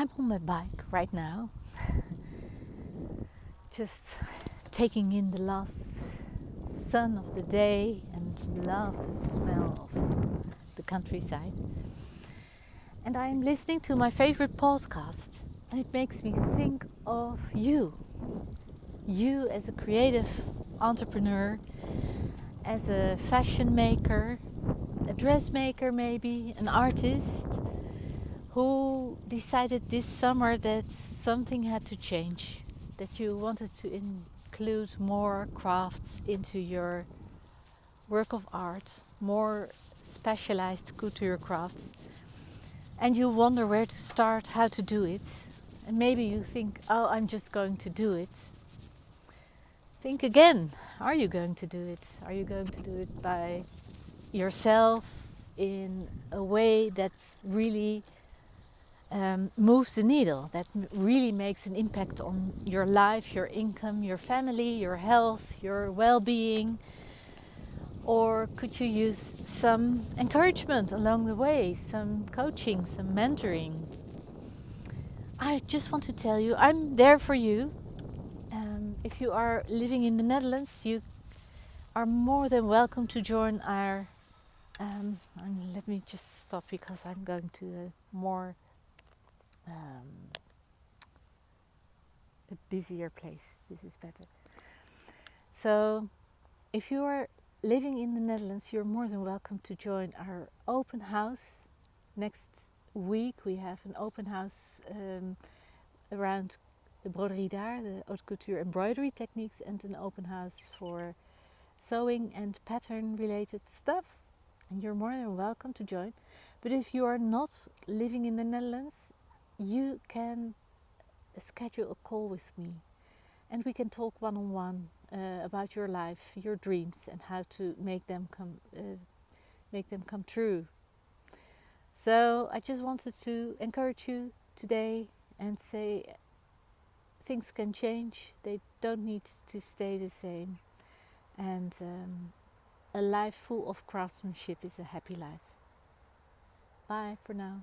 I'm on my bike right now, just taking in the last sun of the day and love the smell of the countryside. And I'm listening to my favorite podcast, and it makes me think of you. You as a creative entrepreneur, as a fashion maker, a dressmaker maybe, an artist, who decided this summer that something had to change, that you wanted to include more crafts into your work of art, more specialized couture crafts, and you wonder where to start, how to do it, and maybe you think, oh, I'm just going to do it. Think again, are you going to do it? Are you going to do it by yourself in a way that really moves the needle, that really makes an impact on your life, your income, your family, your health, your well-being? Or could you use some encouragement along the way, some coaching, some mentoring? I just want to tell you, I'm there for you. If you are living in the Netherlands, you are more than welcome to join our let me just stop because I'm going to a busier place. This is better. So if you are living in the Netherlands, you're more than welcome to join our open house. Next week we have an open house around the broderie daar, the haute couture embroidery techniques, and an open house for sewing and pattern related stuff. And you're more than welcome to join. But if you are not living in the Netherlands, you can schedule a call with me, and we can talk one-on-one about your life, your dreams, and how to make them come true. So I just wanted to encourage you today and say things can change. They don't need to stay the same. And a life full of craftsmanship is a happy life. Bye for now.